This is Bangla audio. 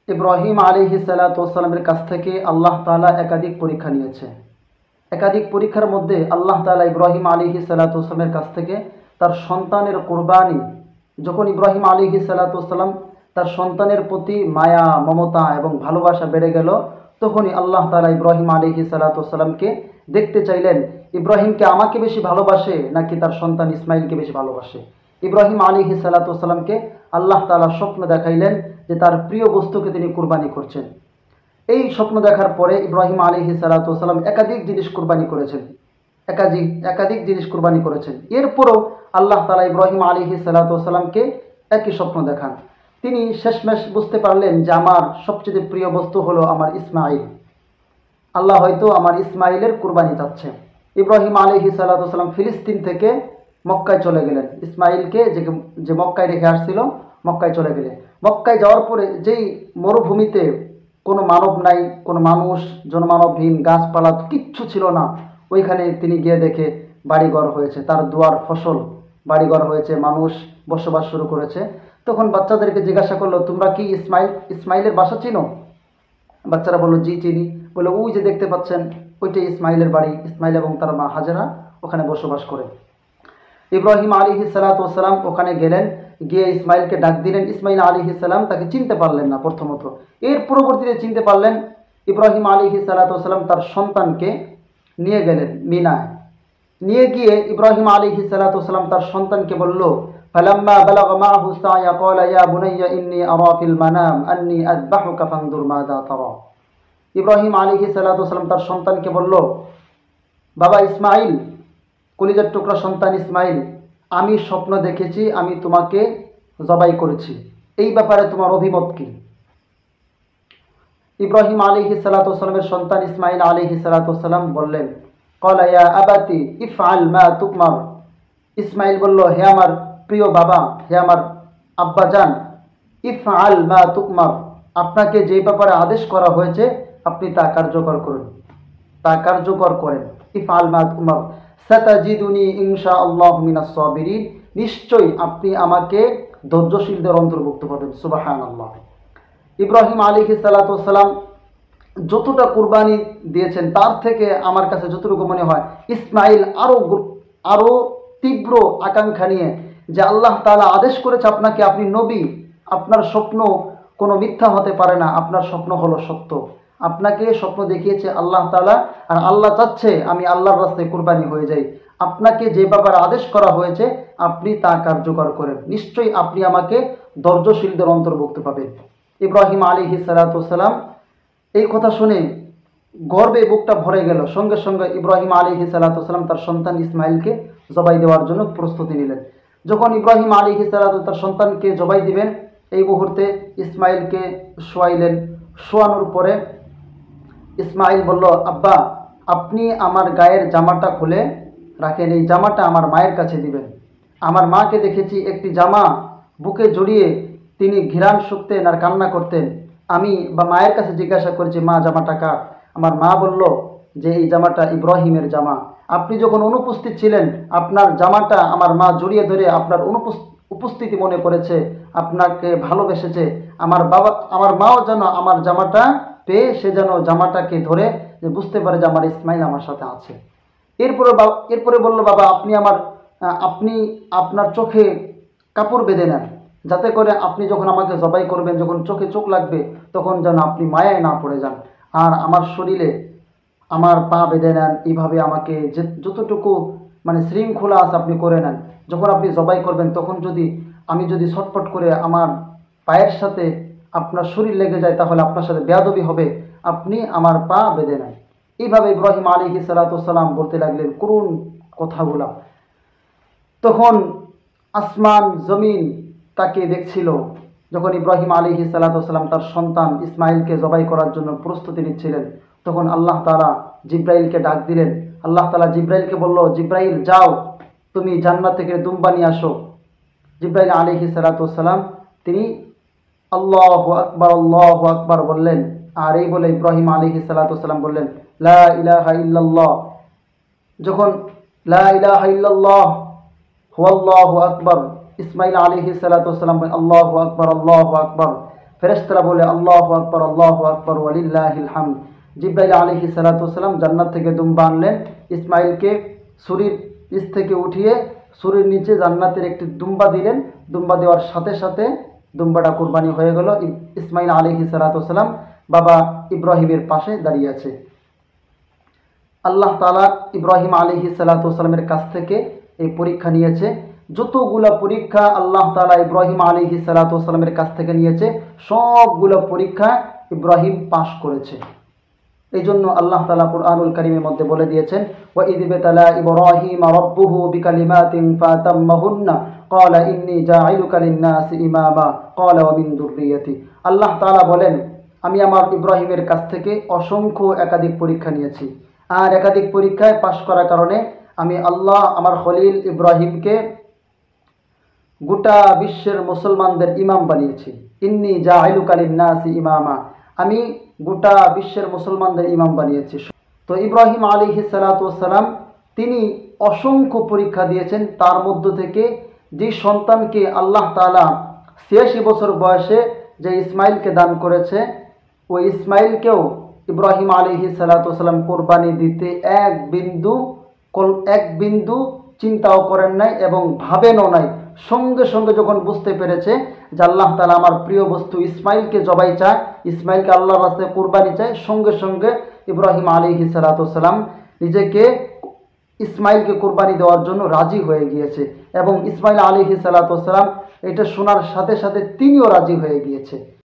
ইব্রাহিম আলাইহিস সালাতু ওয়াস সালামের কাছ থেকে আল্লাহ তাআলা একাধিক পরীক্ষা নিয়েছে। একাধিক পরীক্ষার মধ্যে আল্লাহ তাআলা ইব্রাহিম আলাইহিস সালাতু ওয়াস সালামের কাছ থেকে তার সন্তানের কুরবানি, যখন ইব্রাহিম আলাইহিস সালাতু ওয়াস সালাম তার সন্তানের প্রতি মায়া, মমতা এবং ভালোবাসা বেড়ে গেল, তখনই আল্লাহ তাআলা ইব্রাহিম আলাইহিস সালাতু ওয়াস সালামকে দেখতে চাইলেন ইব্রাহিমকে আমাকে বেশি ভালোবাসে নাকি তার সন্তান ইসমাইলকে বেশি ভালোবাসে। ইব্রাহিম আলাইহিস সালাতু ওয়াস সালামকে আল্লাহ তাআলা স্বপ্ন দেখাইলেন যে তার প্রিয় বস্তুকে তিনি কুরবানি করছেন। এই স্বপ্ন দেখার পরে ইব্রাহিম আলাইহিস সালাতু ওয়াস সালাম একাধিক জিনিস কুরবানি করেছেন, একাধিক জিনিস কুরবানি করেছেন। এরপরও আল্লাহ তাআলা ইব্রাহিম আলাইহিস সালাতু ওয়াস সালামকে একই স্বপ্ন দেখান। তিনি শেষমেশ বুঝতে পারলেন যে আমার সবচেয়ে প্রিয় বস্তু হলো আমার ইসমাইল। আল্লাহ হয়তো আমার ইসমাইলের কুরবানি চাচ্ছে। ইব্রাহিম আলাইহিস সালাতু ওয়াস সালাম ফিলিস্তিন থেকে মক্কায় চলে গেলেন। ইসমাইলকে যে মক্কায় রেখে আসছিল, মক্কায় চলে গেলেন। মক্কায় যাওয়ার পরে যেই মরুভূমিতে কোনো মানব নাই, কোনো মানুষ, জনমানবহীন, গাছপালা কিচ্ছু ছিল না, ওইখানে তিনি গিয়ে দেখে বাড়িঘর হয়েছে, তার দুয়ার ফসল, বাড়িঘর হয়েছে, মানুষ বসবাস শুরু করেছে। তখন বাচ্চাদেরকে জিজ্ঞাসা করলো, তোমরা কি ইসমাইলের বাসা চিনো? বাচ্চারা বললো, জি চিনি। বলে, ওই যে দেখতে পাচ্ছেন ওইটাই ইসমাইলের বাড়ি, ইসমাইল এবং তার মা হাজেরা ওখানে বসবাস করে। ইব্রাহিম আলাইহিস সালাতু ওয়াস সালাম ওখানে গেলেন, গিয়ে ইসমাইলকে ডাক দিলেন। ইসমাইল আলাইহিস সালাম তাকে চিনতে পারলেন না প্রথমত। এর পরবর্তীতে চিনতে পারলেন। ইব্রাহিম আলাইহিস সালাতু ওয়াস সালাম তার সন্তানকে নিয়ে গেলেন মিনায়। নিয়ে গিয়ে ইব্রাহিম আলাইহিস সালাতু ওয়াস সালাম তার সন্তানকে বলল, ফালাম্মা বালাগা মাআহু সায়া ক্বালা ইয়া বুনাইয়া ইন্নী আরা ফিল মানাম আন্নী আযবাহুকা ফানজুর মাযা তারা। ইব্রাহিম আলাইহিস সালাতু ওয়াস সালাম তার সন্তানকে বলল, বাবা ইসমাইল, কলিজার টুকরা সন্তান ইসমাইল, আমি স্বপ্ন দেখেছি আমি তোমাকে জবাই করেছি, এই ব্যাপারে তোমার অভিমত কি? ইব্রাহিম আলাইহিস সালাতু ওয়াস সালামের সন্তান ইসমাইল আলাইহিস সালাতু ওয়াস সালাম বললেন, ক্বালা ইয়া আবাতি ইফআল মা তুকমার। ইসমাইল বলল, হে আমার প্রিয় বাবা, হে আমার আব্বাজান, ইফআল মা তুকমার, আপনাকে যে ব্যাপারে আদেশ করা হয়েছে আপনি তা কার্যকর করুন, তা কার্যকর করেন। ইফআল মা তুকমার সাতাজিদুনি ইনশাআল্লাহু মিনাস সাবিরিন, নিশ্চয়ই আপনি আমাকে ধৈর্যশীলদের অন্তর্ভুক্ত পাবেন। সুবহানাল্লাহ। ইব্রাহিম আলাইহিস সালাতু ওয়াস সালাম যতটা কুরবানি দিয়েছেন তার থেকে আমার কাছে যতটুকু মনে হয় ইসমাইল আরো তীব্র আকাঙ্ক্ষা নিয়ে, যে আল্লাহ তাআলা আদেশ করেছে আপনাকে, আপনি নবী, আপনার স্বপ্ন কোনো মিথ্যা হতে পারে না, আপনার স্বপ্ন হলো সত্য, আপনাকে স্বপ্ন দেখিয়েছে আল্লাহ তাআলা, আর আল্লাহ চাচ্ছে আমি আল্লাহর রাস্তায় কুরবানি হয়ে যাই। আপনাকে যে ব্যাপারে আদেশ করা হয়েছে আপনি তা কার্যকর করেন, নিশ্চয়ই আপনি আমাকে ধৈর্যশীলদের অন্তর্ভুক্ত পাবেন। ইব্রাহিম আলাইহিস সালাতু ওয়াস সালাম এই কথা শুনে গর্বে বুকটা ভরে গেল। সঙ্গে সঙ্গে ইব্রাহিম আলাইহিস সালাতু ওয়াস সালাম তার সন্তান ইসমাইলকে জবাই দেওয়ার জন্য প্রস্তুতি নিলেন। যখন ইব্রাহিম আলাইহিস সালাতু তার সন্তানকে জবাই দিবেন, এই মুহূর্তে ইসমাইলকে শোয়াইলেন। শোয়ানোর পরে ইসমাইল বলল, আব্বা, আপনি আমার গায়ের জামাটা খুলে রাখেন, এই জামাটা আমার মায়ের কাছে দিবেন। আমার মাকে দেখেছি একটি জামা বুকে জড়িয়ে তিনি ঘিরান শুকতেন আর কান্না করতেন। আমি মায়ের কাছে জিজ্ঞাসা করেছি, মা জামাটা কার? আমার মা বলল যে এই জামাটা ইব্রাহিমের জামা। আপনি যখন অনুপস্থিত ছিলেন আপনার জামাটা আমার মা জড়িয়ে ধরে আপনার উপস্থিতি মনে করেছে, আপনাকে ভালোবেসেছে। আমার মাও যেন আমার জামাটা পেয়ে সে যেন জামাটাকে ধরে যে বুঝতে পারে যে আমার ইসমাইল আমার সাথে আছে। এরপরে বলল, বাবা, আপনি আপনার চোখে কাপড় বেঁধে নেন, যাতে করে আপনি যখন আমাকে জবাই করবেন, যখন চোখে চোখ লাগবে তখন যেন আপনি মায়ায় না পড়ে যান। আর আমার শরীরে আমার পা বেঁধে নেন, এইভাবে আমাকে যতটুকু শৃঙ্খলা আছে আপনি করে নেন। যখন আপনি জবাই করবেন তখন আমি যদি ছটফট করে আমার পায়ের সাথে আপনার শরীর লেগে যায় তাহলে আপনার সাথে বেয়াদবি হবে, আপনি আমার পা বেঁধে নেন। এইভাবে ইব্রাহিম আলাইহিস সালাতু ওয়াস সালাম বলতে লাগলেন করুণ কথাগুলা। তখন আসমান জমিন তাকে দেখছিল। যখন ইব্রাহিম আলাইহিস সালাতু ওয়াস সালাম তার সন্তান ইসমাইলকে জবাই করার জন্য প্রস্তুতি নিচ্ছিলেন, তখন আল্লাহ তাআলা জিব্রাইলকে ডাক দিলেন। আল্লাহ তাআলা জিব্রাইলকে বলল, জিব্রাইল যাও, তুমি জান্নাত থেকে দুম্বা নিয়ে আসো। জিব্রাইল আলাইহিস সালাতু ওয়াস সালাম তিনি আল্লাহু আকবার বললেন। আর এই বলে ইব্রাহিম আলাইহিস সালাতু ওয়াস সালাম বললেন, লা ইলাহা ইল্লাল্লাহ। যখন লা ইলাহা ইল্লাল্লাহ হুয়াল্লাহু আকবার, ইসমাইল আলাইহিস সালাতু ওয়াস সালাম আল্লাহু আকবার, আল্লাহু আকবার। ফেরেশতারা বলে আল্লাহু আকবার ওয়ালিল্লাহিল হামদ। জিবরাইল আলাইহিস সালাতু ওয়াসসালাম জান্নাত থেকে দুম্বা আনলেন, ইসমাইলকে ছুরির নিচ থেকে উঠিয়ে ছুরির নিচে জান্নাতের একটি দুম্বা দিলেন। দুম্বা দেওয়ার সাথে সাথে দুম্বাটা কুরবানি হয়ে গেল। ইসমাইল আলাইহিস সালাতু ওয়াসসালাম বাবা ইব্রাহিমের পাশে দাঁড়িয়ে আছে। আল্লাহ তাআলা ইব্রাহিম আলাইহিস সালাতু ওয়াসসালামের কাছ থেকে এই পরীক্ষা নিয়েছে। যতগুলো পরীক্ষা আল্লাহ তাআলা ইব্রাহিম আলাইহিস সালাতু ওয়াসসালামের কাছ থেকে নিয়েছে, সবগুলো পরীক্ষা ইব্রাহিম পাশ করেছে। এই জন্য আল্লাহ তাআলা কুরআনুল কারীমের মধ্যে বলে দিয়েছেন, ওয়া ইয বিতালা ইব্রাহিম রাব্বুহু বিকালিমাতিন ফাতাম্মাহুন্না ক্বালা ইন্নী জাঈলুকা লিন-নাসি ইমামা ক্বালা ওয়া মিন যুররিয়্যাতি। আল্লাহ তাআলা বলেন, আমি আমার ইব্রাহিমের কাছ থেকে অসংখ্য একাধিক পরীক্ষা নিয়েছি, আর একাধিক পরীক্ষায় পাশ করার কারণে আমি আল্লাহ আমার খলিল ইব্রাহিমকে গোটা বিশ্বের মুসলমানদের ইমাম বানিয়েছি। ইন্নী জাঈলুকা লিন-নাসি ইমামা, আমি গোটা বিশ্বের মুসলমানদের ইমাম বানিয়েছি। তো ইব্রাহিম আলাইহিস সালাতু ওয়াসসালাম তিনি অসংখ্য পরীক্ষা দিয়েছেন। তার মধ্য থেকে যে সন্তানকে আল্লাহ তাআলা ৮৬ বছর বয়সে যে ইসমাইলকে দান করেছে, ওই ইসমাইলকেও ইব্রাহিম আলাইহিস সালাতু ওয়াসসালাম কোরবানি দিতে এক বিন্দু চিন্তাও করেন নাই এবং ভাবেনও নাই। সঙ্গে সঙ্গে যখন বুঝতে পেরেছে যে আল্লাহ তাআলা আমার প্রিয় বস্তু ইসমাইলকে জবাই চায়, ইসমাইলকে আল্লাহর রাস্তায় কুরবানি চায়, সঙ্গে সঙ্গে ইব্রাহিম আলাইহিস সালাতু ওয়াসসালাম নিজেকে ইসমাইলকে কুরবানি দেওয়ার জন্য রাজি হয়ে গিয়েছে। এবং ইসমাইল আলাইহিস সালাতু ওয়াসসালাম এটা শোনার সাথে সাথে তিনিও রাজি হয়ে গিয়েছে।